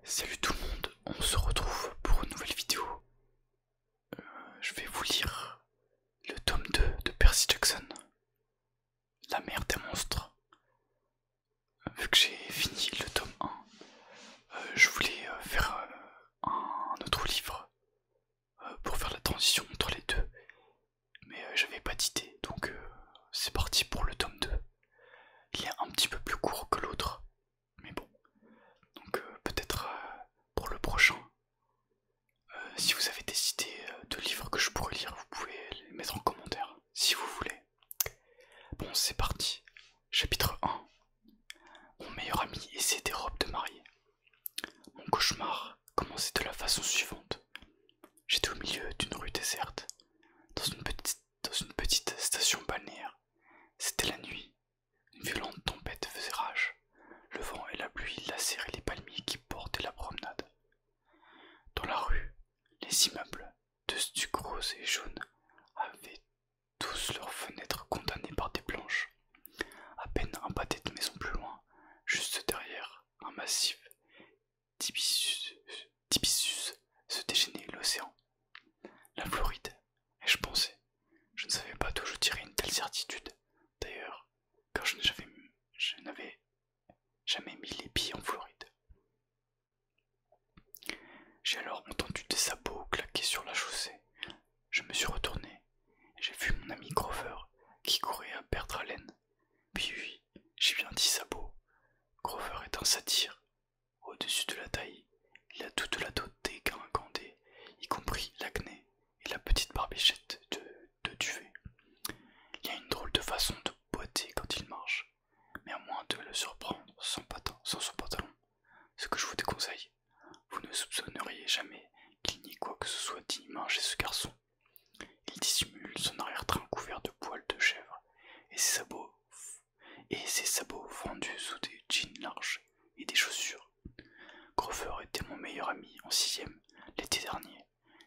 Salut tout le monde, on se retrouve pour une nouvelle vidéo. Je vais vous lire le tome 2 de Percy Jackson, La mer des monstres. Vu que j'ai fini le tome 1, je voulais faire un autre livre pour faire la transition entre les deux. Mais j'avais pas d'idée, donc c'est parti pour le tome 2. Il est un petit peu plus court que l'autre, mais bon. Donc peut-être pour le prochain. Si vous avez des idées de livres que je pourrais lire, vous pouvez les mettre en commentaire, si vous voulez. Bon, c'est parti. Chapitre 1. Mon meilleur ami essaie des robes de mariée. Mon cauchemar commençait de la façon suivante. J'étais au milieu d'une rue déserte, dans une petite station balnéaire. C'était la nuit. Une violente tempête faisait rage. Le vent et la pluie lacéraient les palmiers qui bordaient la promenade. Dans la rue, les immeubles, de stuc rose et jaune, avaient tous leurs fenêtres condamnées par des planches. À peine un pâté de maison plus loin, juste derrière un massif d'hibiscus se déchaînait l'océan. La Floride, ai-je pensé. Je ne savais pas d'où je tirais une telle certitude. D'ailleurs, car je n'avais jamais mis les pieds en Floride. J'ai alors entendu des sabots claquer sur la chaussée. Je me suis retourné et j'ai vu mon ami Grover qui courait à perdre haleine. Puis oui, j'ai bien dit sabot. Grover est un satyre. Au-dessus de la taille, il a toute la dot des guingandés, y compris l'acné et la petite barbichette de duvet. Il a une drôle de façon de boiter quand il marche, mais à moins de le surprendre sans son pantalon, ce que je vous déconseille, vous ne soupçonneriez jamais qu'il n'y ait quoi que ce soit d'inhumain chez ce garçon. Il dissimule son arrière-train couvert de poils de chèvre et ses sabots fendus sous des jeans larges et des chaussures. Grover était mon meilleur ami en 6ème l'été dernier.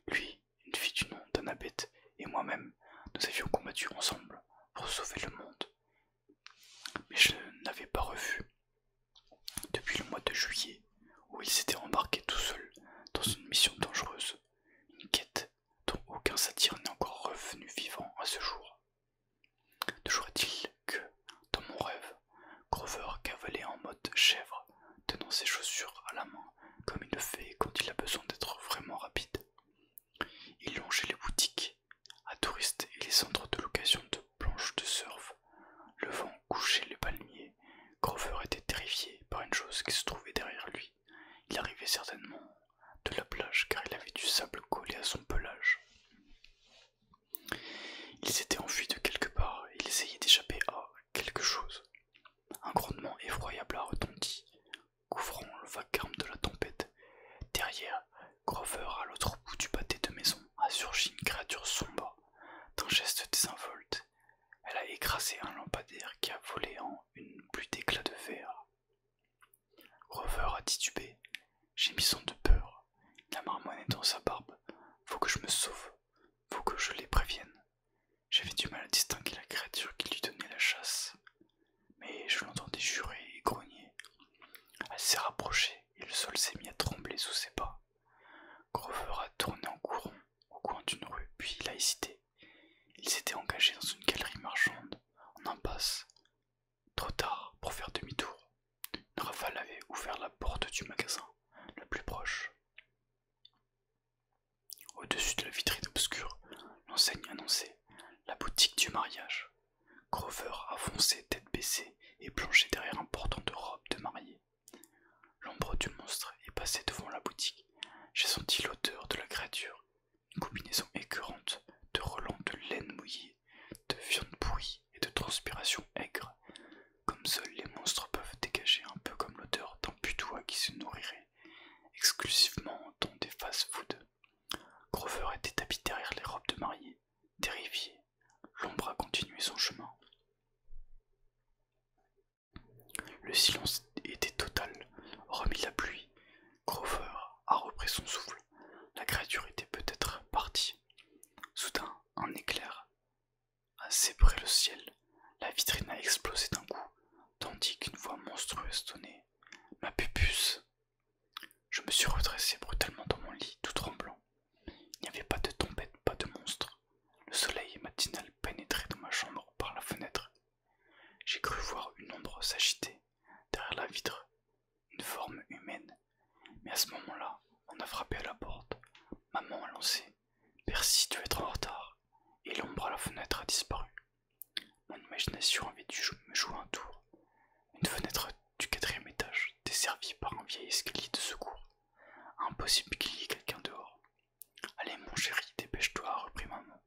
Lui, une fille du nom d'Annabeth et moi-même, nous avions combattu ensemble pour sauver le monde. Mais je ne l'avais pas revu depuis le mois de juillet, où il s'était embarqué tout seul dans une mission dangereuse, une quête dont aucun satyre n'est encore revenu vivant à ce jour. Toujours est-il que, dans mon rêve, Grover cavalait en mode chèvre, tenant ses chaussures à la main, comme il le fait quand il a besoin d'être vraiment rapide. Il longeait les boutiques, à touristes et les centres de location de planches de surf. Le vent couchait les palmiers. Grover était terrifié par une chose qui se trouvait derrière lui. Il arrivait certainement de la plage car il avait du sable collé à son pelage. Il s'était enfui de quelque part et il essayait d'échapper à quelque chose. Un grondement effroyable a retenti, couvrant le vacarme de la tempête. Derrière, Grover, à l'autre bout du pâté de maison, a surgi une créature sombre. D'un geste désinvolte, elle a écrasé un lampadaire qui a volé en une pluie d'éclats de verre. Grover a titubé, gémissant de peur. Il a marmonné dans sa barbe. Faut que je me sauve, faut que je les prévienne. J'avais du mal à distinguer la créature qui lui donnait la chasse, mais je l'entendais jurer et grogner. Elle s'est rapprochée et le sol s'est mis à trembler sous ses pas. Grover a tourné en courant au coin d'une rue, puis il a hésité. Il s'était engagé dans une galerie marchande, en impasse. Trop tard pour faire demi-tour. Une rafale avait ouvert la porte du magasin, le plus proche. Au-dessus de la vitrine obscure, l'enseigne annonçait la boutique du mariage. Grover a foncé tête baissée et plongé derrière un portant de robe de mariée. L'ombre du monstre est passée devant la boutique. J'ai senti l'odeur de la créature, une combinaison écœurante de relents de laine mouillée, de viande pourrie et de transpiration aigre, comme seuls les monstres peuvent dégager, un peu comme l'odeur d'un putois qui se nourrirait vitre, une forme humaine. Mais à ce moment-là, on a frappé à la porte. Maman a lancé: Percy, tu vas être en retard. Et l'ombre à la fenêtre a disparu. Mon imagination avait dû me jouer un tour. Une fenêtre du 4e étage, desservie par un vieil escalier de secours. Impossible qu'il y ait quelqu'un dehors. Allez, mon chéri, dépêche-toi, reprit maman.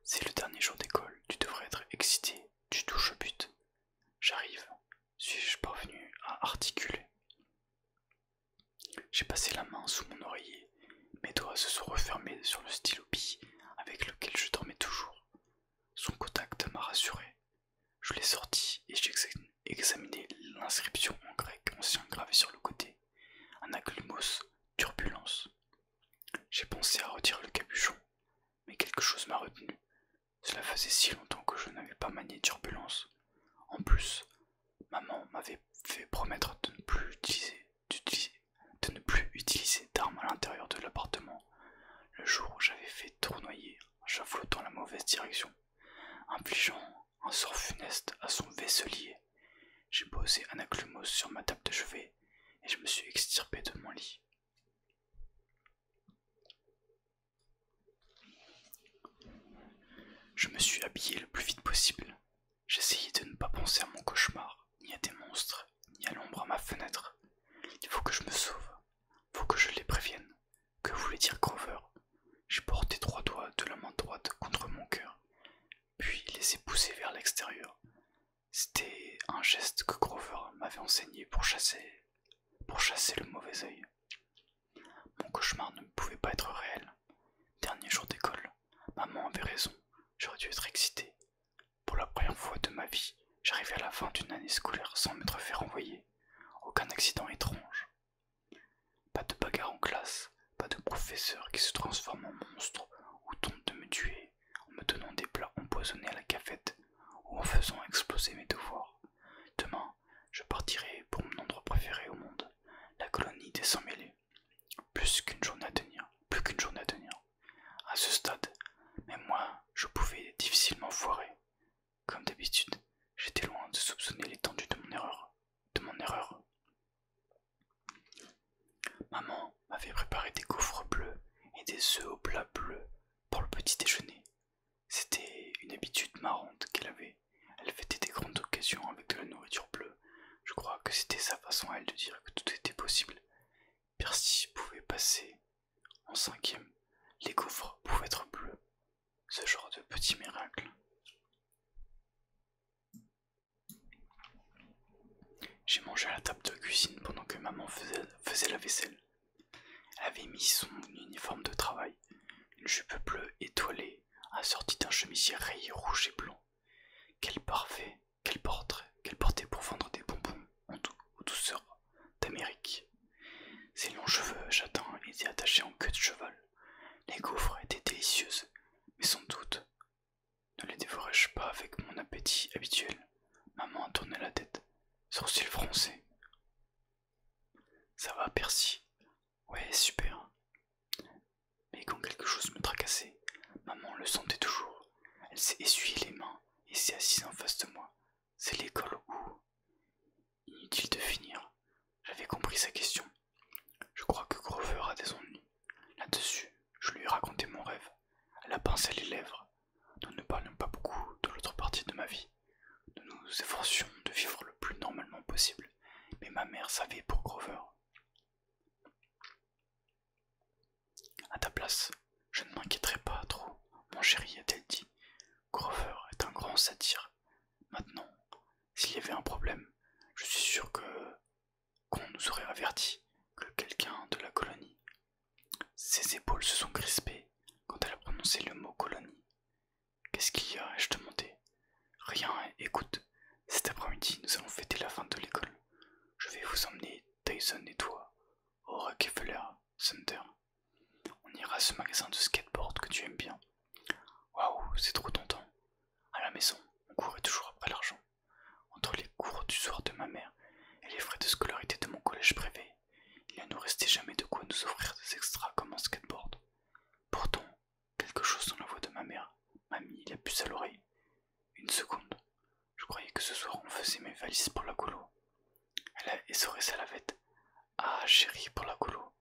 C'est le dernier jour d'école, tu devrais être excité, tu touches au but. J'arrive, suis-je parvenu à articuler. J'ai passé la main sous mon oreiller, mes doigts se sont refermés sur le stylo bille avec lequel je dormais toujours. Son contact m'a rassuré. Je l'ai sorti et j'ai examiné l'inscription en grec ancien gravée sur le côté. Anaglymos, turbulence. J'ai pensé à retirer le capuchon, mais quelque chose m'a retenu. Cela faisait si longtemps que je n'avais pas manié turbulence. En plus, maman m'avait fait promettre de ne plus utiliser d'armes à l'intérieur de l'appartement le jour où j'avais fait tournoyer un javelot dans la mauvaise direction, infligeant un sort funeste à son vaisselier. J'ai posé Anaglymos sur ma table de chevet et je me suis extirpé de mon lit. Je me suis habillé le plus vite possible. J'essayais de ne pas penser à mon cauchemar, ni à des monstres, ni à l'ombre à ma fenêtre. Il faut que je me sauve, faut que je les prévienne. Que voulait dire Grover? J'ai porté 3 doigts de la main droite contre mon cœur, puis les ai poussés vers l'extérieur. C'était un geste que Grover m'avait enseigné pour chasser le mauvais œil. Mon cauchemar ne pouvait pas être réel. Dernier jour d'école, maman avait raison, j'aurais dû être excité. Pour la première fois de ma vie, j'arrivais à la fin d'une année scolaire sans m'être fait renvoyer. Aucun accident étrange. Pas de bagarre en classe, pas de professeur qui se transforme en monstre ou tente de me tuer en me donnant des plats empoisonnés à la cafette ou en faisant exploser mes devoirs. Demain, je partirai pour mon endroit préféré au monde, la colonie des Sans-Mêlés. Plus qu'une journée à tenir. À ce stade, même moi, je pouvais difficilement foirer. Comme d'habitude, j'étais loin de soupçonner l'étendue de mon erreur. Maman m'avait préparé des gaufres bleus et des œufs au plat bleu pour le petit déjeuner. C'était une habitude marrante qu'elle avait. Elle fêtait des grandes occasions avec de la nourriture bleue. Je crois que c'était sa façon à elle de dire que tout était possible. Percy pouvait passer en 5e. Les gaufres pouvaient être bleues. Ce genre de petit miracle. J'ai mangé à la table de cuisine pendant que maman faisait la vaisselle. Elle avait mis son uniforme de travail, une jupe bleue étoilée, assortie d'un chemisier rayé rouge et blanc. Quel parfait, qu'elle portait pour vendre des bonbons aux douceurs d'Amérique. Ses longs cheveux châtains étaient attachés en queue de cheval. Les gaufres étaient délicieuses, mais sans doute ne les dévorais-je pas avec mon appétit habituel. Maman a tourné la tête, sourcils froncés. Ça va, Percy? Ouais, super. Mais quand quelque chose me tracassait, maman le sentait toujours. Elle s'est essuyé les mains et s'est assise en face de moi. C'est l'école où? Inutile de finir. J'avais compris sa question. Je crois que Grover a des ennuis. Là-dessus, je lui ai raconté mon rêve. Elle a pincé les lèvres. Nous ne parlions pas beaucoup de l'autre partie de ma vie. Nous nous efforcions de vivre le plus normalement possible. Mais ma mère savait pour Grover. À ta place, je ne m'inquiéterai pas trop, mon chéri, a-t-elle dit. Grover est un grand satire. Maintenant, s'il y avait un problème, je suis sûr qu'on nous aurait averti, que quelqu'un de la colonie. Ses épaules se sont crispées quand elle a prononcé le mot colonie. Qu'est-ce qu'il y a? Ai-je demandé. Rien, écoute, cet après-midi nous allons fêter la fin de l'école. Je vais vous emmener, Tyson et toi, au Rockefeller Center. On ira à ce magasin de skateboard que tu aimes bien. Waouh, c'est trop tentant. À la maison, on courait toujours après l'argent. Entre les cours du soir de ma mère et les frais de scolarité de mon collège privé, il ne nous restait jamais de quoi nous offrir des extras comme un skateboard. Pourtant, quelque chose dans la voix de ma mère m'a mis la puce à l'oreille. Une seconde, je croyais que ce soir on faisait mes valises pour la colo. oreilles à la vête. Ah chérie, pour la colo,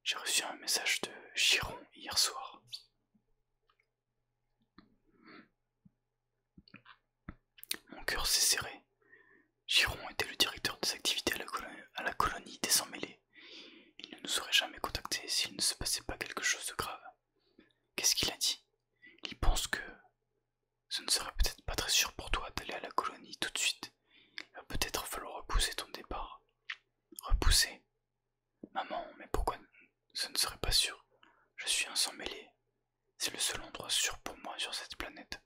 j'ai reçu un message de Chiron hier soir. Mon cœur s'est serré. Chiron était le directeur des activités à la colonie des Sans-Mêlés. Il ne nous aurait jamais contactés s'il ne se passait pas quelque chose de grave. Qu'est-ce qu'il a dit? Il pense que ce ne serait peut-être pas très sûr pour toi d'aller à la colonie tout de suite. Il va peut-être falloir repousser ton départ. Repousser? Maman, mais pourquoi ce ne serait pas sûr? Je suis un sans-mêlé. C'est le seul endroit sûr pour moi sur cette planète.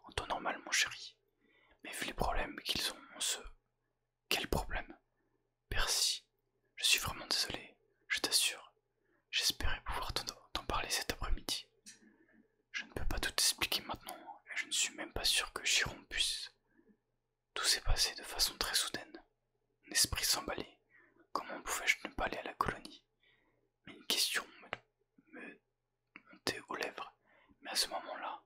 En temps normal, mon chéri. Mais vu les problèmes qu'ils ont, on se... Quel problème? Percy, je suis vraiment désolé, je t'assure. J'espérais pouvoir t'en parler cet après-midi. Je ne peux pas tout expliquer maintenant, et je ne suis même pas sûr que Chiron puisse. Tout s'est passé de façon très soudaine. Mon esprit s'emballait. Comment pouvais-je ne pas aller à la colonie? Mais une question me montait aux lèvres. Mais à ce moment-là,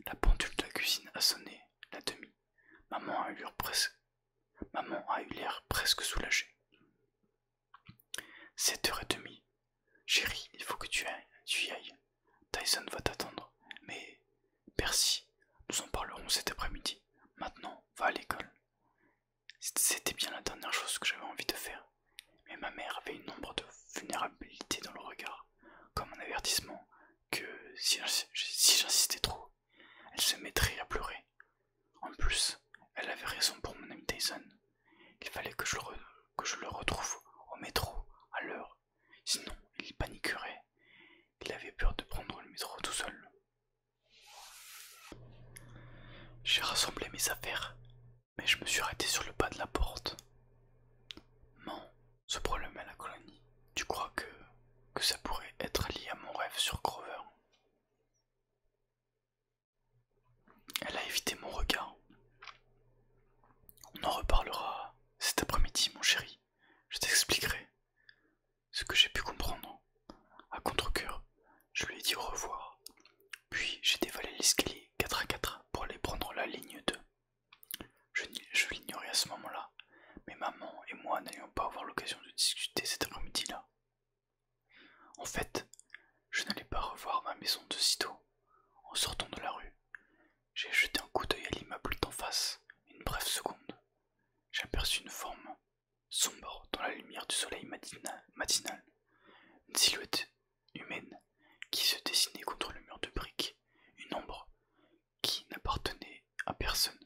la pendule de la cuisine a sonné, la demi. Maman a eu l'air presque soulagée. 7h30. Chérie, il faut que tu y ailles. Tyson va t'attendre. Mais, Percy, nous en parlerons cet après-midi. Maintenant, va à l'école. C'était bien la dernière chose que j'avais envie de faire. Mais ma mère avait une ombre de vulnérabilité dans le regard, comme un avertissement que si j'insistais trop, elle se mettrait à pleurer. En plus, elle avait raison pour mon ami Tyson. Il fallait que je le retrouve au métro à l'heure, sinon il paniquerait. Il avait peur de prendre le métro tout seul. J'ai rassemblé mes affaires, mais je me suis arrêté sur le pas de la porte. Non, ce problème à la colonie, tu crois que ça pourrait être lié à mon rêve sur Grover? Elle a évité mon regard. On en reparlera cet après-midi, mon chéri. Je t'expliquerai ce que j'ai pu comprendre. À contre-cœur, je lui ai dit au revoir. Puis j'ai dévalé l'escalier 4 à 4 pour aller prendre la ligne 2. Je l'ignorais à ce moment-là, mais maman et moi n'allions pas avoir l'occasion de discuter cet après-midi-là. En fait, je n'allais pas revoir ma maison de sitôt. En sortant de la rue, j'ai jeté un coup d'œil à l'immeuble d'en face. Une brève seconde, j'aperçus une forme sombre dans la lumière du soleil matinal. Une silhouette humaine qui se dessinait contre le mur de briques. Une ombre qui n'appartenait à personne.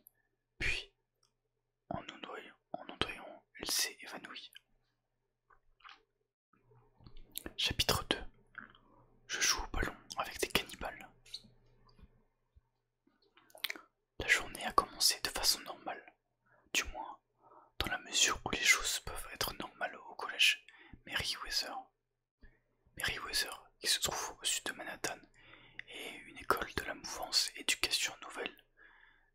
Puis, en ondoyant, elle s'est évanouie. Chapitre 2. Je joue au ballon avec des cannibales. La journée a commencé de façon normale, du moins dans la mesure où les choses peuvent être normales au collège Merriweather. Merriweather, qui se trouve au sud de Manhattan, est une école de la mouvance éducation nouvelle,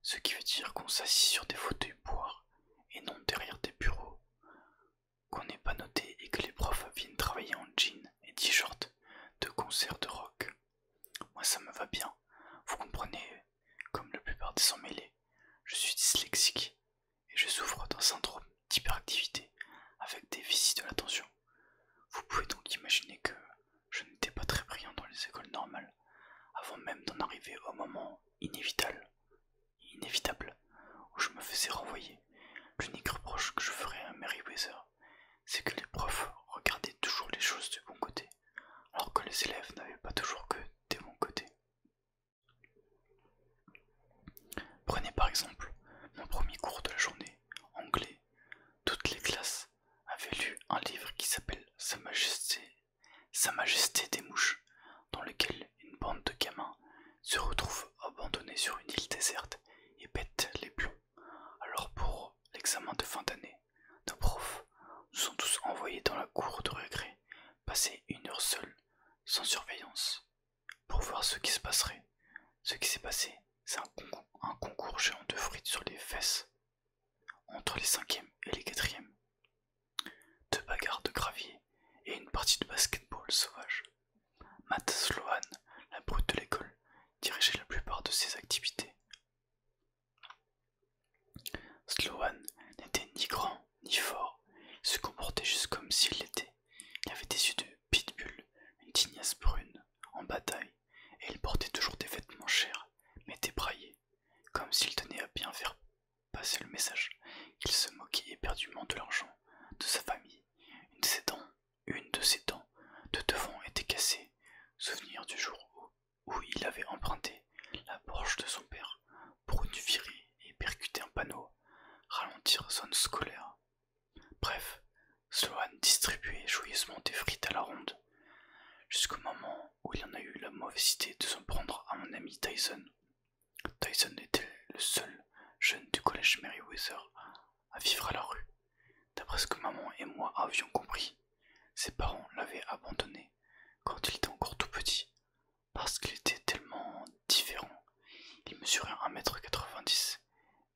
ce qui veut dire qu'on s'assit sur des fauteuils boire et non derrière des bureaux, qu'on n'est pas noté et que les profs viennent travailler en jean et t-shirt de concert de rock. Moi ça me va bien, vous comprenez, comme la plupart des sans-mêlés, je suis dyslexique et je souffre d'un syndrome d'hyperactivité avec des vicis de l'attention. Vous pouvez donc imaginer que je n'étais pas très brillant dans les écoles normales, avant même d'en arriver au moment inévitable où je me faisais renvoyer. L'unique reproche que je ferais à Merriweather, c'est que les profs regardaient toujours les choses du bon côté, alors que les élèves n'avaient pas toujours que des bons côtés. Prenez par exemple mon premier cours de la journée, anglais. Toutes les classes avaient lu un livre qui s'appelle Sa Majesté des Mouches, dans lequel une bande de gamins se retrouve abandonnés sur une île déserte et pètent les plombs. Alors pour l'examen de fin d'année, nos profs nous ont tous envoyés dans la cour de récré, passer 1 heure seuls, sans surveillance, pour voir ce qui se passerait. Ce qui s'est passé, c'est un concours géant de frites sur les fesses, entre les 5e et les 4e. 2 bagarres de gravier et une partie de basketball sauvage. Matt Sloan, la brute de l'école, dirigeait la plupart de ces activités. Sloan n'était ni grand ni fort, volontairement de l'argent de sa famille. Une de ses dents de devant était cassée, souvenir du jour où il avait emprunté la Porsche de son père pour une virée et percuter un panneau, ralentir zone scolaire. Bref, Sloan distribuait joyeusement des frites à la ronde, jusqu'au moment où il en a eu la mauvaise idée de s'en prendre à mon ami Tyson. Tyson était le seul jeune du collège Merryweather à vivre à la rue. D'après ce que maman et moi avions compris, ses parents l'avaient abandonné quand il était encore tout petit, parce qu'il était tellement différent. Il mesurait 1,90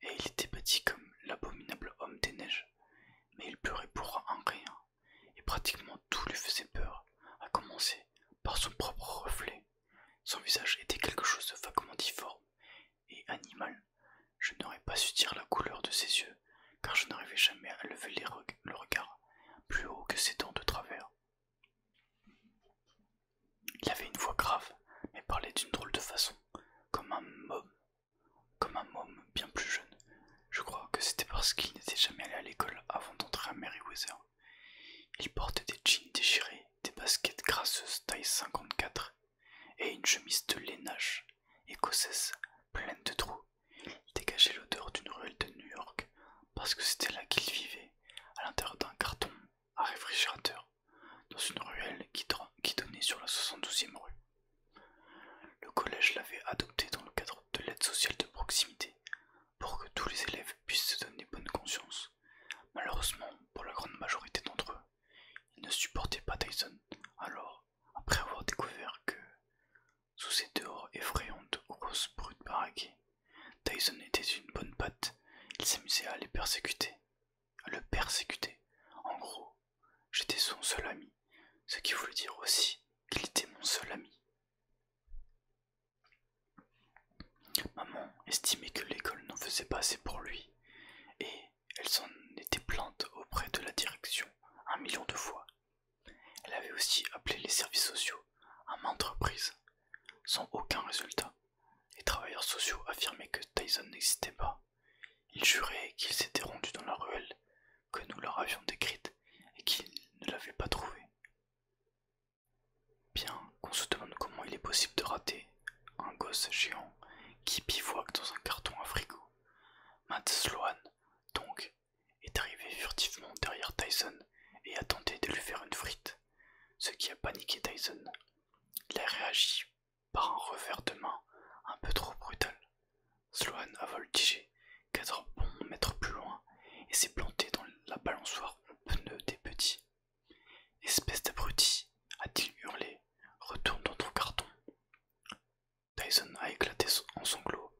m et il était bâti comme l'abominable homme des neiges, mais il pleurait pour un rien, et pratiquement tout lui faisait peur, à commencer par son propre reflet. Son visage était quelque chose de vaguement difforme et animal. Je n'aurais pas su dire la couleur de ses yeux, car je n'arrivais jamais à lever le regard plus haut que ses dents de travers. Il avait une voix grave, mais parlait d'une drôle de façon, comme un môme bien plus jeune. Je crois que c'était parce qu'il n'était jamais allé à l'école avant d'entrer à Merryweather. Il portait des jeans déchirés, des baskets grasseuses taille 54 et une chemise de lainage écossaise pleine de trous. Il dégageait l'odeur d'une ruelle de New York parce que c'était là qu'il vivait, à l'intérieur d'un carton à réfrigérateur, dans une ruelle qui donnait sur la 72e rue. Le collège l'avait adopté dans le cadre de l'aide sociale de proximité pour que tous les élèves puissent se donner bonne conscience. Malheureusement, pour la grande majorité d'entre eux, ils ne supportaient pas Tyson. Alors, après avoir découvert que, sous ses dehors effrayants de grosses brutes baraquées, Tyson était une bonne patte, il s'amusait à le persécuter. En gros, j'étais son seul ami, ce qui voulait dire aussi qu'il était mon seul ami. Maman estimait que l'école n'en faisait pas assez pour lui, et elle s'en était plainte auprès de la direction 1 million de fois. Elle avait aussi appelé les services sociaux à maintes reprises, sans aucun résultat. Les travailleurs sociaux affirmaient que Tyson n'existait pas. Ils juraient qu'il s'était rendu dans la ruelle que nous leur avions décrite et qu'ils ne l'avaient pas trouvé. Bien qu'on se demande comment il est possible de rater un gosse géant qui bivouaque dans un carton à frigo, Matt Sloan, donc, est arrivé furtivement derrière Tyson et a tenté de lui faire une frite, ce qui a paniqué Tyson. Il a réagi par un revers de main un peu trop brutal. Sloan a voltigé 4 bons mètres plus loin et s'est planté dans la balançoire en pneu des petits. Espèce d'abruti, a-t-il hurlé, retourne dans ton carton. Tyson a éclaté en sanglots.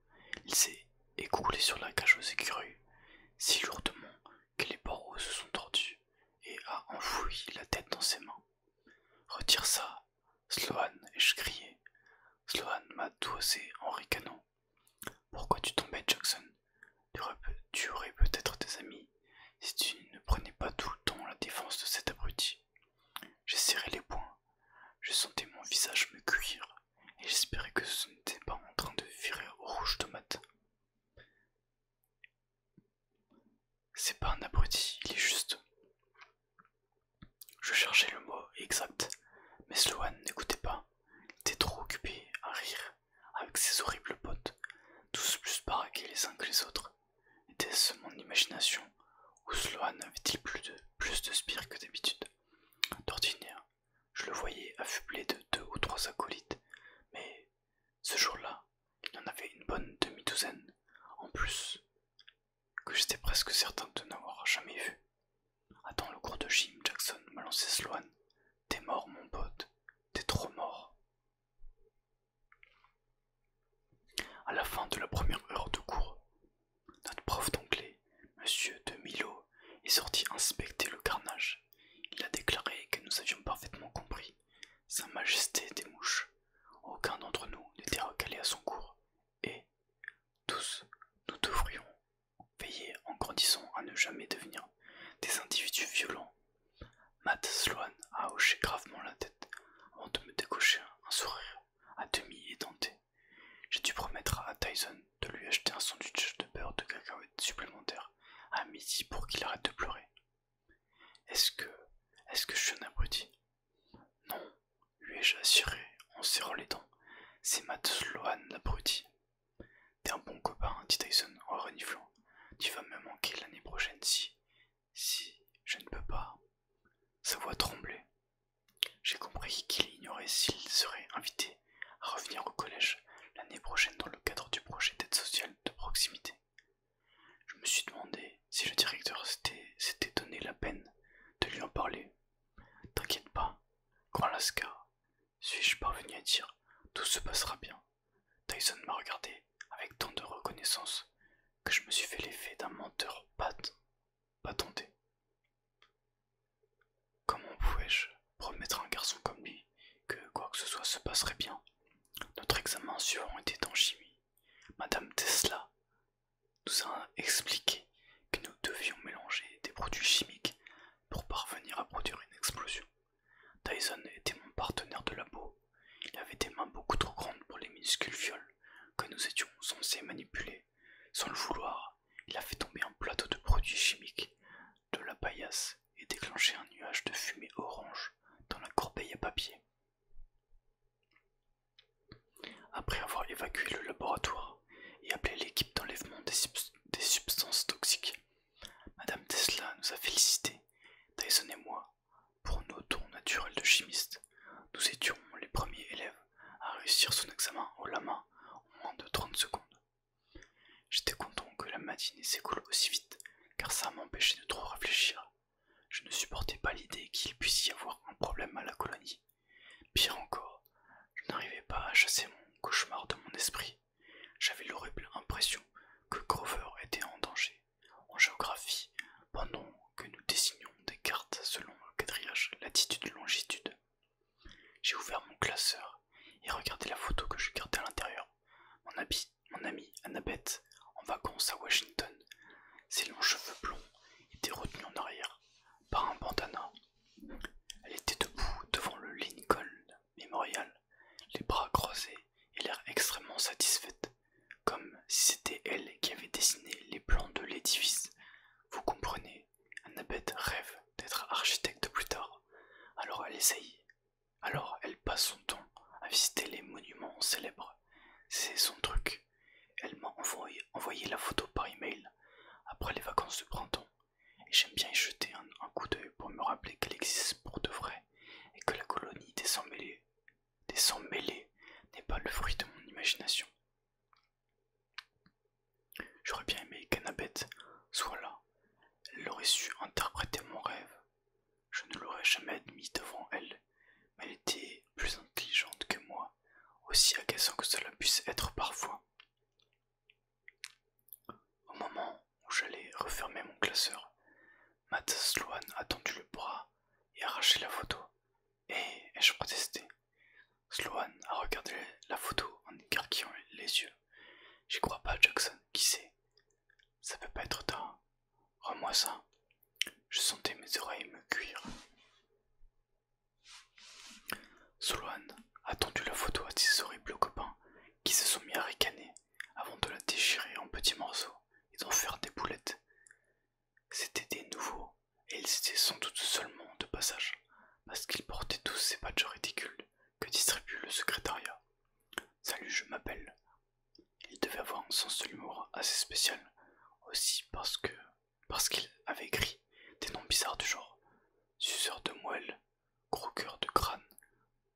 Il s'est écroulé sur la cage aux écureuils, si lourdement que les barreaux se sont tordus, et a enfoui la tête dans ses mains. Retire ça, Sloan, ai-je crié. Sloan m'a toisé en ricanant. Pourquoi tu tombais, Jackson? Tu aurais peut-être des amis si tu ne prenais pas tout le temps la défense de cet abruti. J'ai serré les poings. Je sentais mon visage me cuire et j'espérais que ce n'était pas en train de virer au rouge tomate. C'est pas un abruti, il est juste. Je cherchais le mot exact, mais Sloan n'écoutait pas. Il était trop occupé à rire avec ses horribles potes, tous plus baraqués les uns que les autres. Était-ce mon imagination, ou Sloan avait-il plus de spire que d'habitude? D'ordinaire, je le voyais affublé de 2 ou 3 acolytes, mais ce jour-là, il y en avait une bonne demi-douzaine, en plus, que j'étais presque certain de n'avoir jamais vu. Attends le cours de gym, Jackson, m'a lancé Sloan. T'es mort, mon pote, t'es trop mort. À la fin de la première heure de cours, notre prof d'anglais, Monsieur de Milo, est sorti inspecter le carnage. Il a déclaré que nous avions parfaitement compris Sa Majesté des mouches. Aucun d'entre nous n'était recalé à son cours, et tous, nous devrions veiller en grandissant à ne jamais devenir des individus violents. Matt Sloan Est-ce que... Est-ce que je suis un abruti? Non, lui ai-je assuré en serrant les dents. C'est Matt Sloan l'abruti. T'es un bon copain, dit Tyson en reniflant. Tu vas me manquer l'année prochaine si je ne peux pas. Sa voix tremblait. J'ai compris qu'il ignorait s'il serait invité à revenir au collège l'année prochaine dans le cadre du projet d'aide sociale de proximité. Je me suis demandé si le directeur s'était donné la peine de lui en parler. T'inquiète pas, grand Lascar, suis-je parvenu à dire, tout se passera bien. Tyson m'a regardé avec tant de reconnaissance que je me suis fait l'effet d'un menteur pas tenté. Comment pouvais-je promettre à un garçon comme lui que quoi que ce soit se passerait bien? Notre examen suivant était en chimie. Madame Tesla nous a expliqué que nous devions mélanger des produits chimiques pour parvenir à produire une explosion. Tyson était mon partenaire de labo. Il avait des mains beaucoup trop grandes pour les minuscules fioles que nous étions censés manipuler. Sans le vouloir, il a fait tomber un plateau de produits chimiques de la paillasse et déclenché un nuage de fumée orange dans la corbeille à papier. Après avoir évacué le laboratoire et appelé l'équipe d'enlèvement des substances toxiques, Madame Tesla nous a félicités, Tyson et moi, pour nos dons naturels de chimistes. Nous étions les premiers élèves à réussir son examen haut la main en moins de 30 secondes. J'étais content que la matinée s'écoule aussi vite, car ça m'empêchait de trop réfléchir. Je ne supportais pas l'idée qu'il puisse y avoir un problème à la colonie. Pire encore, je n'arrivais pas à chasser mon cauchemar de mon esprit. J'avais l'horrible impression que Grover était en danger, en géographie, pendant que nous dessinions des cartes selon le quadrillage latitude-longitude. J'ai ouvert mon classeur et regardé la photo que je gardais à l'intérieur. Mon amie Annabeth, en vacances à Washington, ses longs cheveux blonds étaient retenus en arrière par un bandana. Elle était debout devant le Lincoln Memorial, les bras croisés et l'air extrêmement satisfaite, comme si c'était elle qui avait dessiné les plans de l'édifice. Vous comprenez, Annabeth rêve d'être architecte plus tard, alors elle passe son temps à visiter les monuments célèbres. C'est son truc. Elle m'a envoyé la photo par email après les vacances de printemps, et j'aime bien y jeter un coup d'œil pour me rappeler qu'elle existe pour de vrai, et que la colonie des sangs mêlés n'est pas le fruit de mon imagination. J'aurais bien aimé qu'Annabeth soit là. Elle aurait su interpréter mon rêve. Je ne l'aurais jamais admis devant elle, mais elle était plus intelligente que moi, aussi agaçant que cela puisse être parfois. Au moment où j'allais refermer mon classeur, Matt Sloan a tendu le bras et arraché la photo. Et ai-je protesté? Sloan a regardé la photo en écarquillant les yeux. J'y crois pas, Jackson, qui sait? Ça peut pas être tard. Rends-moi ça. Je sentais mes oreilles me cuire. Sloan a tendu la photo à ses horribles copains qui se sont mis à ricaner avant de la déchirer en petits morceaux et d'en faire des boulettes. C'étaient des nouveaux et ils étaient sans doute seulement de passage parce qu'ils portaient tous ces badges ridicules que distribue le secrétariat. Salut, je m'appelle. Il devait avoir un sens de l'humour assez spécial aussi parce qu'il avait écrit des noms bizarres du genre suceur de moelle, gros cœur de crâne,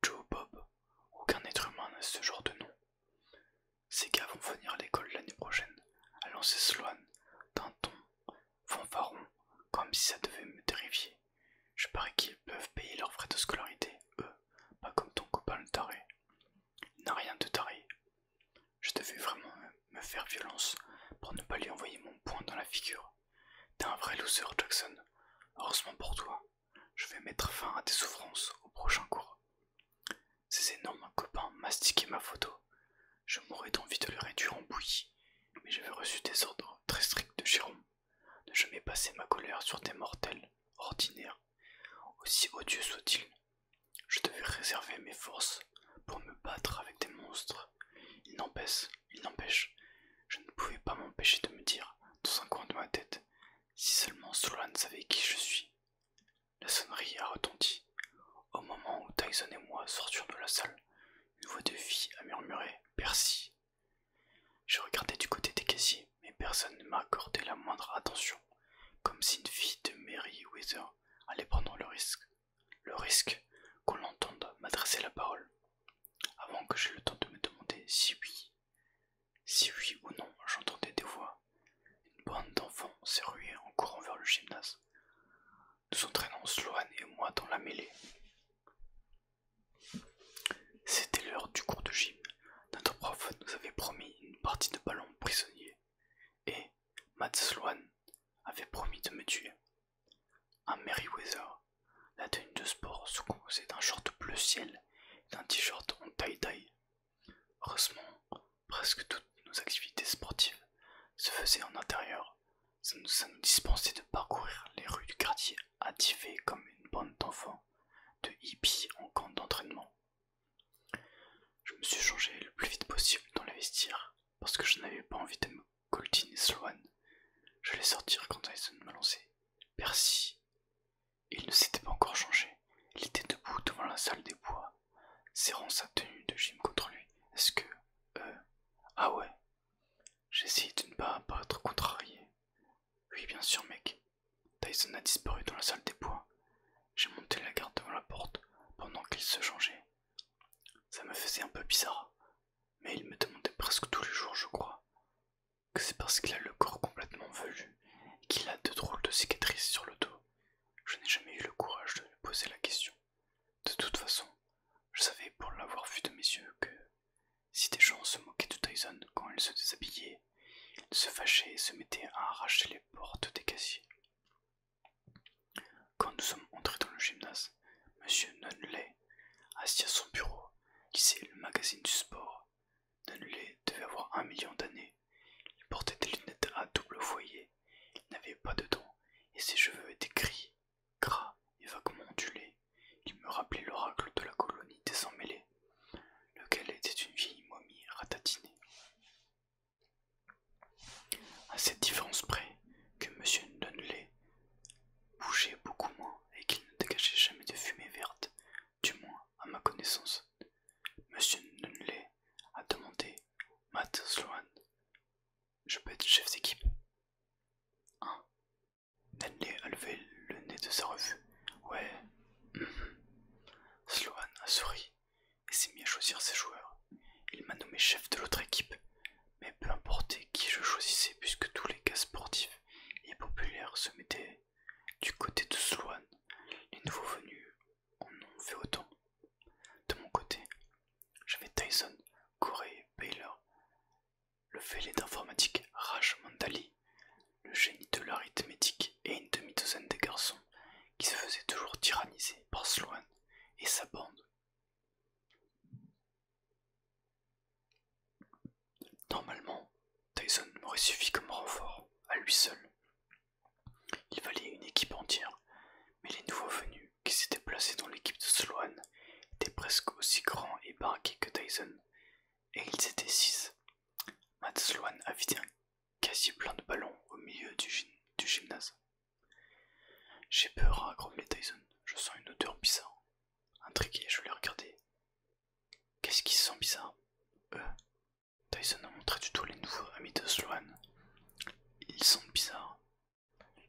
Joe Bob. Aucun être humain n'a ce genre de nom. Ces gars vont venir à l'école l'année prochaine, a lancé Sloan d'un ton fanfaron, comme si ça devait me terrifier. Je parie qu'ils peuvent payer leurs frais de scolarité, eux, pas comme ton copain le taré. Il n'a rien de taré. Je devais vraiment me faire violence pour ne pas lui envoyer mon poing dans la figure. T'es un vrai loser, Jackson. Heureusement pour toi, je vais mettre fin à tes souffrances au prochain cours. Ces énormes copains mastiquaient ma photo. Je mourrais d'envie de les réduire en bouillie, mais j'avais reçu des ordres très stricts de Jérôme. Ne jamais passer ma colère sur des mortels ordinaires, aussi odieux soient-ils. Je devais réserver mes forces pour me battre avec des monstres. Il n'empêche, je ne pouvais pas m'empêcher de me dire, dans un coin de ma tête, si seulement Sloan savait qui je suis. la sortir de la salle, une voix de fille a murmuré « Percy ». J'ai regardé du côté des casiers, mais personne ne m'a accordé la moindre attention, comme si une fille de Merryweather allait prendre le risque. Le risque qu'on l'entende m'adresser la parole, avant que j'aie le temps de me demander si oui ou non, j'entendais des voix. Une bande d'enfants s'est ruée en courant vers le gymnase, nous entraînant Sloane et moi dans la mêlée. C'était l'heure du cours de gym. Notre prof nous avait promis une partie de ballon prisonnier, et Matt Sloane avait promis de me tuer. Un Merryweather, la tenue de sport se composait d'un short bleu ciel et d'un t-shirt en tie-dye. Heureusement, presque toutes nos activités sportives se faisaient en intérieur. Ça nous dispensait de parcourir les rues du quartier attivés comme une bande d'enfants, de hippies en camp d'entraînement. Je me suis changé le plus vite possible dans les vestiaires, parce que je n'avais pas envie de me coltiner Sloane. Je l'ai sortir quand Tyson m'a lancé. Percy. Il ne s'était pas encore changé. Il était debout devant la salle des bois, serrant sa tenue de gym contre lui. Est-ce que... Ah ouais. J'ai essayé de ne pas paraître contrarié. Oui, bien sûr, mec. Tyson a disparu dans la salle des bois. J'ai monté la garde devant la porte pendant qu'il se changeait. Ça me faisait un peu bizarre, mais il me demandait presque tous les jours, je crois, que c'est parce qu'il a le corps complètement velu et qu'il a de drôles de cicatrices sur le dos. Je n'ai jamais eu le courage de lui poser la question. De toute façon, je savais pour l'avoir vu de mes yeux que si des gens se moquaient de Tyson quand il se déshabillait, il se fâchait et se mettait à arracher les portes des casiers. Quand nous sommes entrés dans le gymnase, Monsieur Nunley, assis à son bureau, lisait le magazine du sport. Nunley devait avoir 1 million d'années. Il portait des lunettes à double foyer, il n'avait pas de dents, et ses cheveux étaient gris, gras et vaguement ondulés. Il me rappelait l'oracle de la colonie des emmêlés, lequel était une vieille momie ratatinée. À cette différence près que Monsieur Nunley bougeait beaucoup moins et qu'il ne dégageait jamais de fumée verte, du moins à ma connaissance. Monsieur Nunley a demandé Matt Sloane. Je peux être chef d'équipe? Hein? Nunley a levé le nez de sa revue. Ouais. Sloane a souri et s'est mis à choisir ses joueurs. Il m'a nommé chef de l'autre équipe, mais peu importait qui je choisissais puisque tous les gars sportifs et populaires se mettaient du côté de Sloane. Les nouveaux venus en ont fait autant. De mon côté, j'avais Tyson, Corey, Baylor, le fêlé d'informatique Raj Mandali, le génie de l'arithmétique et une demi-douzaine de garçons qui se faisaient toujours tyranniser par Sloane et sa bande. Normalement, Tyson m'aurait suffi comme renfort, à lui seul. Il fallait une équipe entière, mais les nouveaux venus qui s'étaient placés dans l'équipe de Sloane étaient presque aussi grands et baraqués que Tyson, et ils étaient 6. Matt Sloane a vidé un casier plein de ballons au milieu du gymnase. J'ai peur, a grommelé Tyson. Je sens une odeur bizarre. Intrigué, je l'ai regardé. Qu'est-ce qui sent bizarre? Tyson a montré du doigt les nouveaux amis de Sloane. Ils sentent bizarre.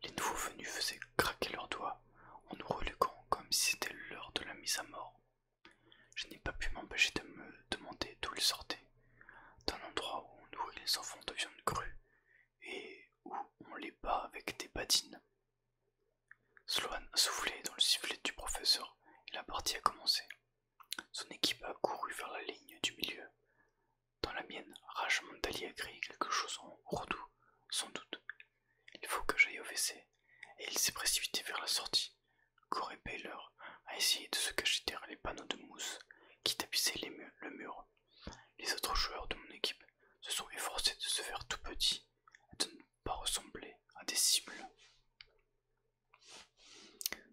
Les nouveaux venus faisaient craquer leurs doigts en nous reluquant comme si c'était l'heure de la mise à mort. Je n'ai pas pu m'empêcher de me demander d'où ils sortaient. D'un endroit où on nourrit les enfants de viande crue et où on les bat avec des badines. Sloane a soufflé dans le sifflet du professeur et la partie a commencé. Son équipe a couru vers la ligne du milieu. Dans la mienne, Raj Mandali a crié quelque chose en ourdou, sans doute. Il faut que j'aille au WC, et il s'est précipité vers la sortie. Corey Baylor a essayé de se cacher derrière les panneaux de mousse qui tapissaient le mur. Les autres joueurs de mon équipe se sont efforcés de se faire tout petits et de ne pas ressembler à des cibles.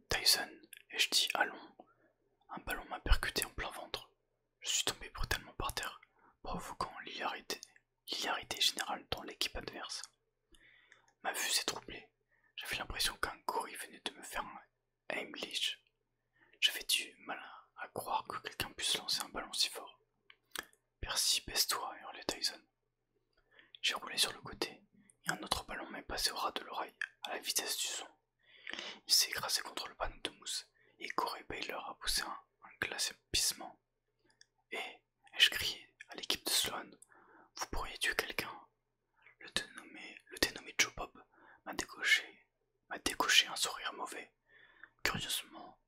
Tyson, ai-je dit allons? Un ballon m'a percuté en plein ventre. Je suis tombé brutalement par terre, provoquant l'hilarité générale dans l'équipe adverse. Ma vue s'est troublée. J'avais l'impression qu'un gorille venait de me faire un Heimlich. J'avais du mal à croire que quelqu'un passé au ras de l'oreille, à la vitesse du son. Il s'est écrasé contre le panneau de mousse, et Corey Baylor a poussé un glacissement. Ai-je crié à l'équipe de Sloan, vous pourriez tuer quelqu'un. Le dénommé Joe Bob m'a décoché un sourire mauvais. Curieusement,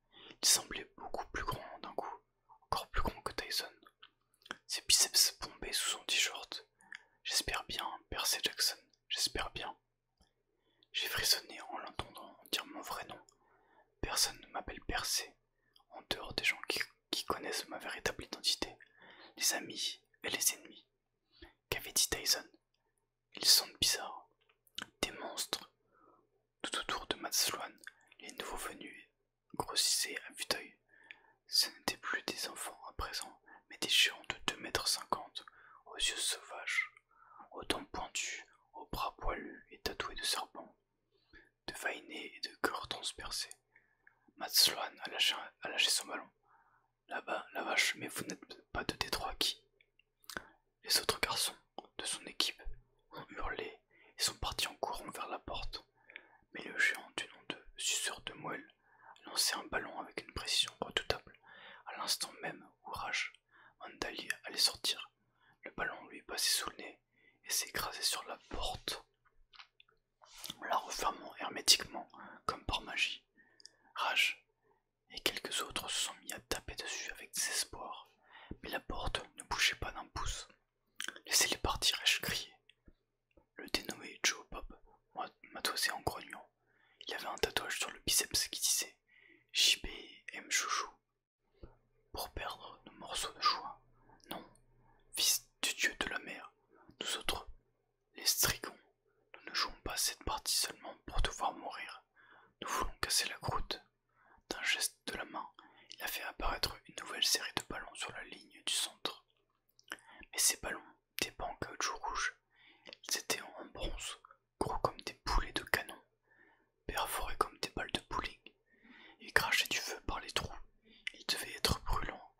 il semblait beaucoup plus grand d'un coup, encore plus grand que Tyson. Ses biceps bombaient sous son t-shirt. J'espère bien, Percy Jackson, j'espère bien. J'ai frissonné en l'entendant dire mon vrai nom. Personne ne m'appelle Percy, en dehors des gens qui connaissent ma véritable identité, les amis et les ennemis. Qu'avait dit Tyson? Ils sentent bizarre. Des monstres. Tout autour de Matt Sloan, les nouveaux venus grossissaient à vue d'œil. Ce n'étaient plus des enfants à présent, mais des géants de 2,50 m, aux yeux sauvages, aux dents pointues, aux bras poilus et tatoués de serpents, de vainés et de cœurs transpercés. Matt Sloan a lâché son ballon. Là-bas, la vache, mais vous n'êtes pas de Détroit qui? Les autres garçons de son équipe ont hurlé et sont partis en courant vers la porte. Mais le géant du nom de suceur de moelle a lancé un ballon avec une précision redoutable. À l'instant même où Raj Mandali allait sortir, le ballon lui est passé sous le nez et s'est écrasé sur la porte, la refermant hermétiquement comme par magie. Raj et quelques autres se sont mis à taper dessus avec désespoir, mais la porte ne bougeait pas d'un pouce. Laissez-les partir, ai-je crié. Le dénommé Joe Bob m'a toisé en grognant. Il avait un tatouage sur le biceps qui disait JB aime chouchou. Pour perdre nos morceaux de choix. Non, fils du dieu de la mer, nous autres, les Strigons, nous ne jouons pas cette partie seulement pour devoir mourir. Nous voulons casser la croûte. D'un geste de la main, il a fait apparaître une nouvelle série de ballons sur la ligne du centre. Mais ces ballons n'étaient pas en caoutchouc rouge, ils étaient en bronze, gros comme des boulets de canon, perforés comme des balles de bowling. Ils crachaient du feu par les trous, ils devaient être brûlants.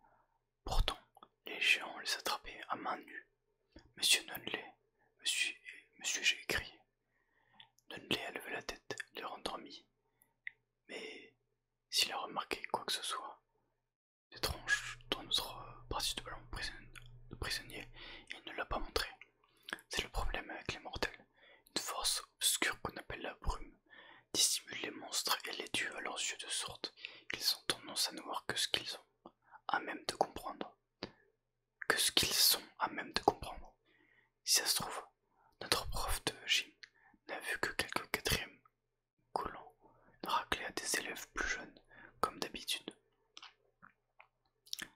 Pourtant, les géants les attrapaient à main nue. Monsieur Nunley, monsieur, j'ai crié. Nunley a levé la tête, les rendormit. Mais s'il a remarqué quoi que ce soit d'étrange dans notre partie de ballon de prisonnier, il ne l'a pas montré. C'est le problème avec les mortels. Une force obscure qu'on appelle la brume dissimule les monstres et les tue à leurs yeux de sorte qu'ils ont tendance à ne voir que ce qu'ils sont à même de comprendre. Si ça se trouve, notre prof de gym n'a vu que quelques quatrièmes collants racler à des élèves plus jeunes, comme d'habitude.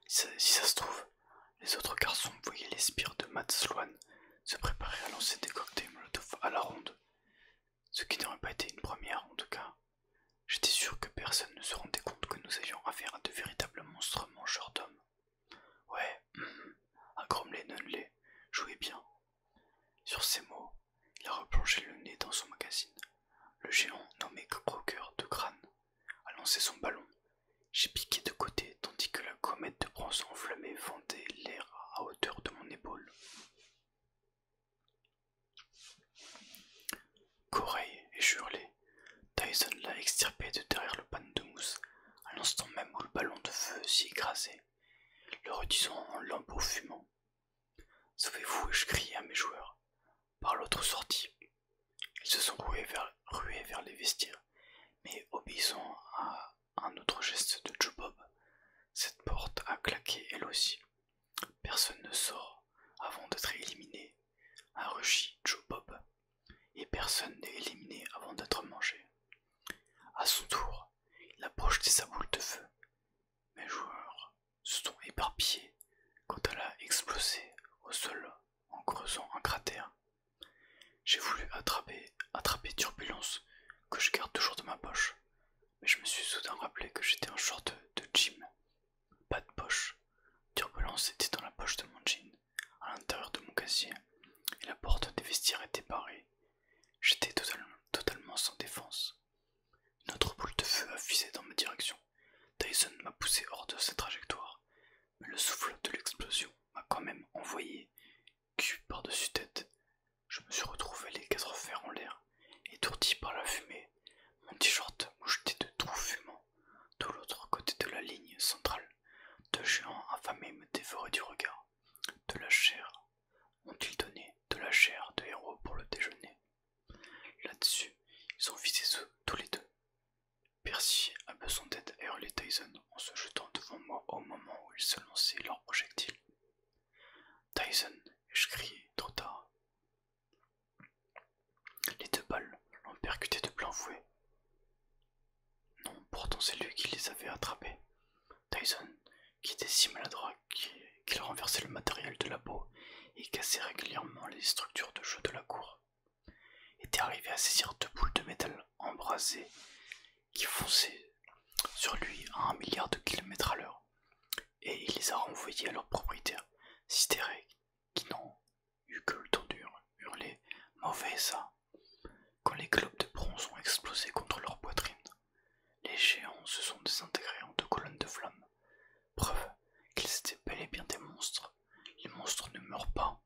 Si ça se trouve, les autres garçons voyaient les spires de Matt Sloan se préparer à lancer des cocktails Molotov à la ronde. Ce qui n'aurait pas été une première en tout cas. J'étais sûr que personne ne se rendait compte que nous avions affaire à de véritables monstres mangeurs d'hommes. Ouais, a grommelé Nunley, jouez bien. Sur ces mots, il a replongé le nez dans son magazine. Le géant nommé Croqueur de crâne a lancé son ballon. J'ai piqué de côté tandis que la comète de bronze enflammée fendait l'air à hauteur de mon épaule. Corey et hurlé. Tyson l'a extirpé de derrière le panneau de mousse, à l'instant même où le ballon de feu s'y écrasait, le réduisant en lambeaux fumants. Sauvez-vous, ai-je crié à mes joueurs. Par l'autre sortie. Ils se sont rués vers les vestiaires, mais obéissant à un autre geste de Joe Bob, cette porte a claqué elle aussi. Personne ne sort avant d'être éliminé, a rugi Joe Bob, et personne n'est éliminé avant d'être mangé. À son tour, il a projeté sa boule de feu. Mes joueurs se sont éparpillés quand elle a explosé au sol en creusant un cratère. J'ai voulu attraper Turbulence, que je garde toujours dans ma poche, mais je me suis soudain rappelé que j'étais en short de gym. Pas de poche. Turbulence était dans la poche de mon jean, à l'intérieur de mon casier, et la porte des vestiaires était barrée. J'étais totalement sans défense. Une autre boule de feu a fusé dans ma direction. Tyson m'a poussé hors de sa trajectoire, mais le souffle de l'explosion m'a quand même envoyé cul par-dessus tête. Je me suis retrouvé les quatre fers en l'air, Tyson en se jetant devant moi au moment où ils se lançaient leurs projectiles. Tyson, ai-je crié, trop tard. Les 2 balles l'ont percuté de plein fouet. Non, pourtant c'est lui qui les avait attrapés. Tyson, qui était si maladroit qu'il renversait le matériel de labo et cassait régulièrement les structures de jeu de la cour, était arrivé à saisir 2 boules de métal embrasées qui fonçaient sur lui à 1 milliard de kilomètres à l'heure, et il les a renvoyées à leurs propriétaires, sidérés, qui n'ont eu que le temps de hurler « Mauvais ça !» quand les globes de bronze ont explosé contre leur poitrine. Les géants se sont désintégrés en 2 colonnes de flammes, preuve qu'ils étaient bel et bien des monstres. Les monstres ne meurent pas,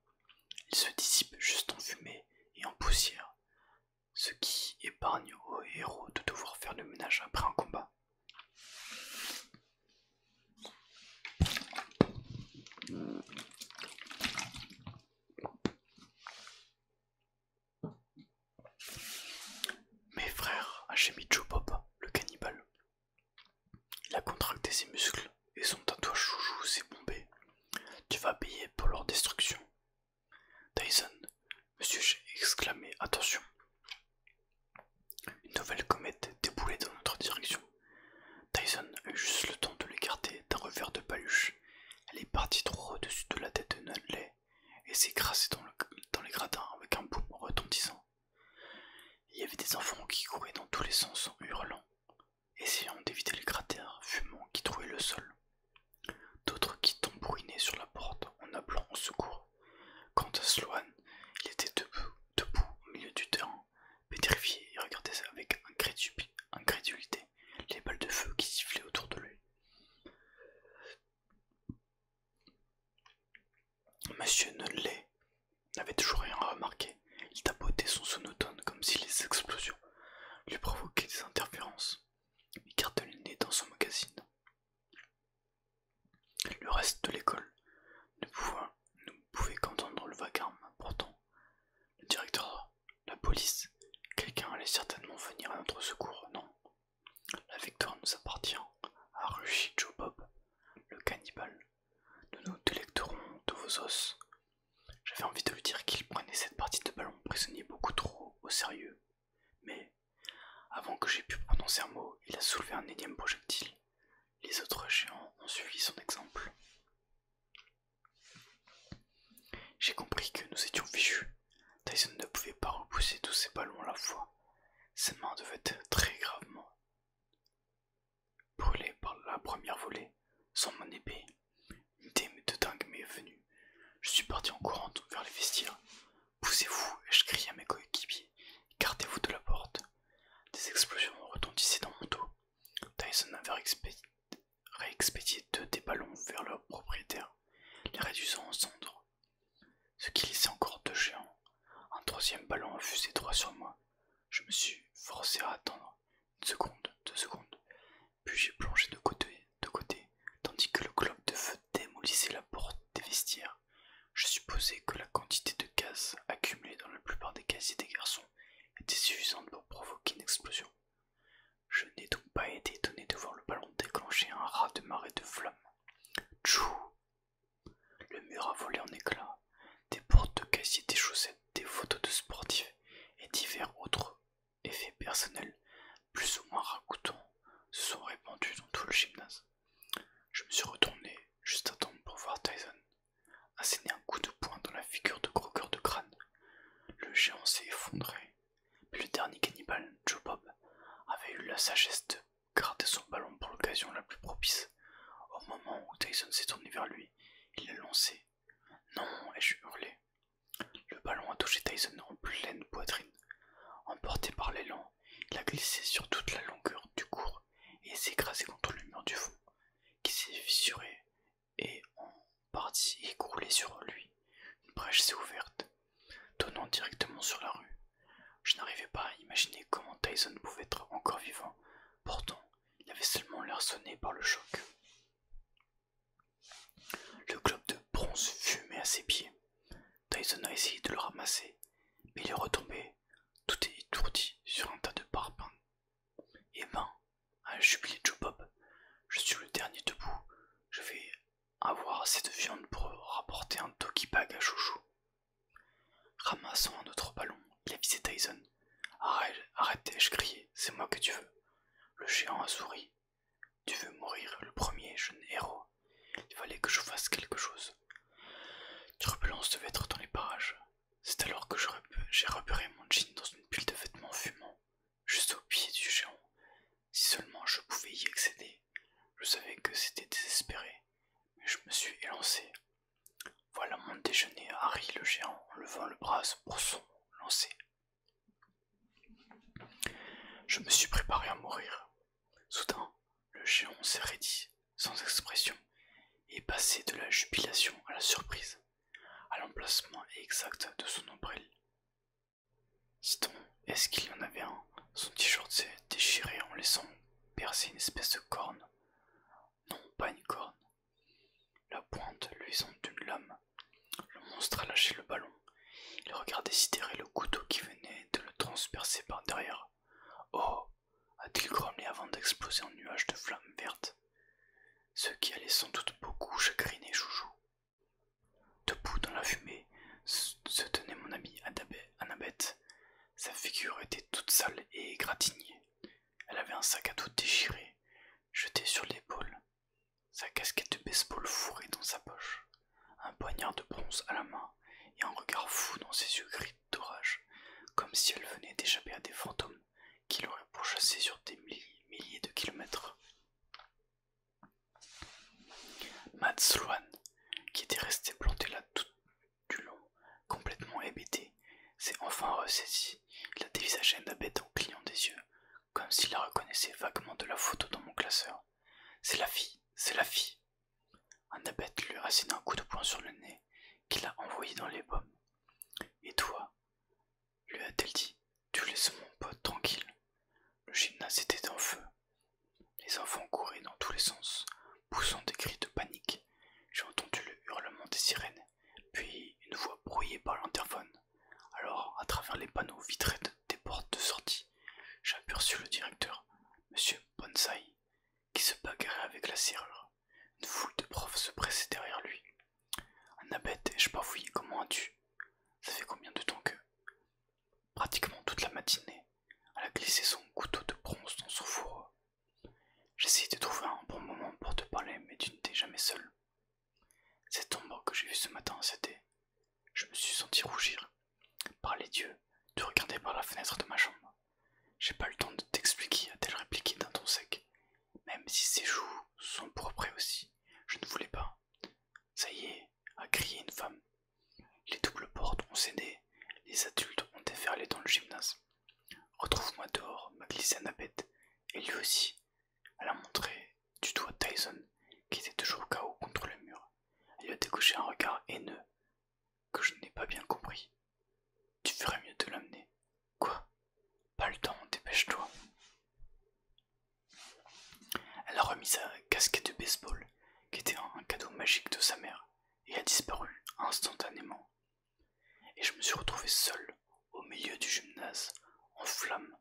ils se dissipent juste en fumée et en poussière, ce qui épargne aux héros de devoir faire le ménage après un combat. Mes frères, a gémi Joe Bob, le cannibale. Il a contracté ses muscles et son tatouage chouchou s'est bombé. Tu vas payer pour leur destruction. Tyson, monsieur, j'ai exclamé, attention. Une nouvelle comète déboulait dans notre direction. Tyson a eu juste le temps de l'écarter d'un revers de paluche. Elle est partie droit au-dessus de la tête de Nunley et s'est écrasée dans les gradins avec un boom retentissant. Il y avait des enfants qui couraient dans tous les sens en hurlant, essayant d'éviter les cratères fumants qui trouaient le sol. D'autres qui tambourinaient sur la porte en appelant au secours. Quant à Sloan, il était debout au milieu du terrain, pétrifié et regardait avec incrédulité les balles de feu qui sifflaient autour de lui. Monsieur Nunley n'avait toujours rien remarqué. Il tapotait son sonotone comme si les explosions lui provoquaient des interférences. Il gardait le nez dans son magazine. Le reste de l'école ne pouvait qu'entendre le vacarme. Pourtant, le directeur, la police, quelqu'un allait certainement venir à notre secours, non? La victoire nous appartient, a rugi Joe Bob, le cannibale. Nous nous délecterons de vos os. J'avais envie de lui dire qu'il prenait cette partie de ballon prisonnier beaucoup trop au sérieux. Mais, avant que j'aie pu prononcer un mot, il a soulevé un énième projectile. Les autres géants ont suivi son exemple. J'ai compris que nous étions fichus. Tyson ne pouvait pas repousser tous ces ballons à la fois. Ses mains devaient être très gravement brûlées par la première volée. Sans mon épée, une idée de dingue m'est venue. Je suis parti en courant vers les vestiaires. Poussez-vous, ai-je crié à mes coéquipiers. Gardez-vous de la porte. Des explosions retentissaient dans mon dos. Tyson avait réexpédié 2 des ballons vers leur propriétaire, les réduisant en cendres. Ce qui laissait encore 2 géants. Un 3e ballon a fusé droit sur moi. Je me suis forcé à attendre 1 seconde, 2 secondes, puis j'ai plongé de côté, tandis que le globe de feu démolissait la porte des vestiaires. Je supposais que la quantité de gaz accumulée dans la plupart des casiers des garçons était suffisante pour provoquer une explosion. Je n'ai donc pas été étonné de voir le ballon déclencher un raz-de-marée de flammes. Tchou! Le mur a volé en éclats. Des portes de casiers, des chaussettes, des photos de sportifs et divers autres effets personnels, plus ou moins ragoûtants, se sont répandus dans tout le gymnase. Je me suis retourné juste à temps pour voir Tyson asséner un coup de poing dans la figure de gros cœur de crâne. Le géant s'est effondré, mais le dernier cannibale, Joe Bob, avait eu la sagesse de garder son ballon pour l'occasion la plus propice. Au moment où Tyson s'est tourné vers lui, il l'a lancé. Non, ai-je hurlé. Le ballon a touché Tyson en pleine poitrine. Emporté par l'élan, il a glissé sur toute la longueur du cours et s'est écrasé contre le mur du fond, qui s'est fissuré et en partie écroulé sur lui. Une brèche s'est ouverte, donnant directement sur la rue. Je n'arrivais pas à imaginer comment Tyson pouvait être encore vivant. Pourtant, il avait seulement l'air sonné par le choc. Le globe de bronze fumait à ses pieds. Tyson a essayé de le ramasser, mais il est retombé, tout étourdi, sur un tas de parpaings. Eh ben, a jubilé Joe Bob, je Tu veux mourir le premier, jeune héros. Il fallait que je fasse quelque chose. Turbulence devait être dans les parages. C'est alors que j'ai repéré mon jean dans une pile de vêtements fumants, juste au pied du géant. Si seulement je pouvais y accéder. Je savais que c'était désespéré, mais je me suis élancé. Voilà mon déjeuner, Harry le géant, en levant le bras pour son lancer. Je me suis préparé à mourir. Soudain, le géant s'est raidi, sans expression, et est passé de la jubilation à la surprise, à l'emplacement exact de son nombril. Dis-donc, est-ce qu'il y en avait un? Son t-shirt s'est déchiré en laissant percer une espèce de corne. Non, pas une corne. La pointe luisante d'une lame. Le monstre a lâché le ballon. Il regardait sidéré le couteau qui venait de le transpercer par derrière. Oh, a-t-il grommelé avant d'exploser en nuage de flammes vertes, ce qui allait sans doute beaucoup chagriner Joujou. Debout dans la fumée se tenait mon ami Annabeth. Sa figure était toute sale et égratignée. Elle avait un sac à dos déchiré, jeté sur l'épaule, sa casquette de baseball fourrée dans sa poche, un poignard de bronze à la main et un regard fou dans ses yeux gris d'orage, comme si elle venait d'échapper à des fantômes qui l'auraient pourchassée sur des milliers de kilomètres. Matt Sloan, qui était resté planté là tout du long, complètement hébété, s'est enfin ressaisi. Il a dévisagé Annabeth en clignant des yeux, comme s'il la reconnaissait vaguement de la photo dans mon classeur. C'est la fille, c'est la fille. Annabeth lui a asséné un coup de poing sur le nez, qu'il a envoyé dans les pommes. Et toi, lui a-t-elle dit, tu laisses mon pote tranquille. Le gymnase était en feu. Les enfants couraient dans tous les sens, poussant des cris de panique. J'ai entendu le hurlement des sirènes, puis une voix brouillée par l'interphone. Alors, à travers les panneaux vitrés des portes de sortie, j'ai aperçu le directeur, Monsieur Bonsai, qui se bagarrait avec la serrure. Une foule de profs se pressait derrière lui. Annabeth, ai-je bafouillé comment as-tu? Ça fait combien de temps que... Pratiquement toute la matinée, elle a glissé son couteau de bronze dans son fourreau. J'essayais de trouver un bon moment pour te parler, mais tu n'étais jamais seul. Cette ombre que j'ai vue ce matin, c'était... Je me suis senti rougir. Par les dieux, de regarder par la fenêtre de ma chambre. J'ai pas le temps de t'expliquer, a-t-elle répliqué d'un ton sec. Même si ses joues sont pourprées aussi, je ne voulais pas. Ça y est, a crié une femme. Les doubles portes ont cédé, les adultes ont déferlé dans le gymnase. Retrouve-moi dehors, m'a glissé Annabeth, et lui aussi. Elle a montré du doigt Tyson, qui était toujours KO contre le mur. Elle lui a décoché un regard haineux, que je n'ai pas bien compris. Tu ferais mieux de l'amener. Quoi? Pas le temps, dépêche-toi. Elle a remis sa casquette de baseball, qui était un cadeau magique de sa mère, et a disparu instantanément. Et je me suis retrouvé seul, au milieu du gymnase, en flammes,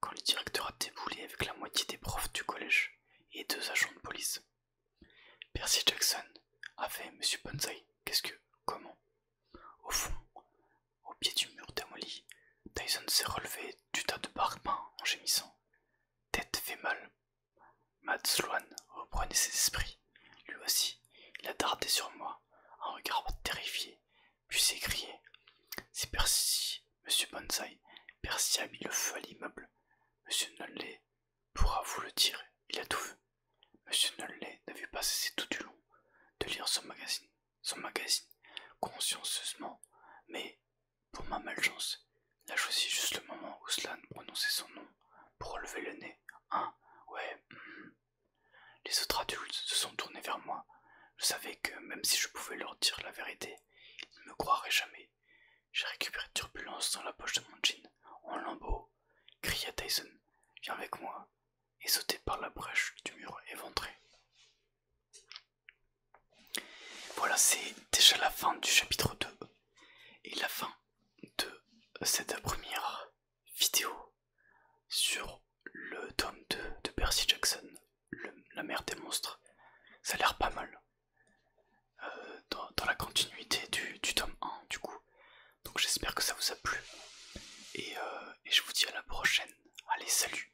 quand le directeur a déboulé avec la moitié des profs du collège et 2 agents de police. Percy Jackson a fait Monsieur Bonsai. Qu'est-ce que... Comment? Au fond, au pied du mur démoli, Tyson s'est relevé du tas de parpaings en gémissant. Tête fait mal. Matt Sloan reprenait ses esprits. Lui aussi, il a dardé sur moi, un regard terrifié, puis s'est écrié. C'est Percy, Monsieur Bonsai. Percy a mis le feu à l'immeuble. Monsieur Nunley pourra vous le dire, il a tout vu. Monsieur Nunley n'avait pas cessé tout du long de lire son magazine, consciencieusement, mais, pour ma malchance, il a choisi juste le moment où Sloan prononçait son nom pour relever le nez. Hein? Ouais. Les autres adultes se sont tournés vers moi. Je savais que même si je pouvais leur dire la vérité, ils ne me croiraient jamais. J'ai récupéré Turbulence dans la poche de mon jean, en lambeaux, cria Tyson, viens avec moi, et sauté par la brèche du mur éventré. Voilà, c'est déjà la fin du chapitre 2, et la fin de cette première vidéo sur le tome 2 de Percy Jackson, la mer des monstres. Ça a l'air pas mal, dans la continuité du tome 1 du coup. Donc j'espère que ça vous a plu, et je vous dis à la prochaine. Allez, salut!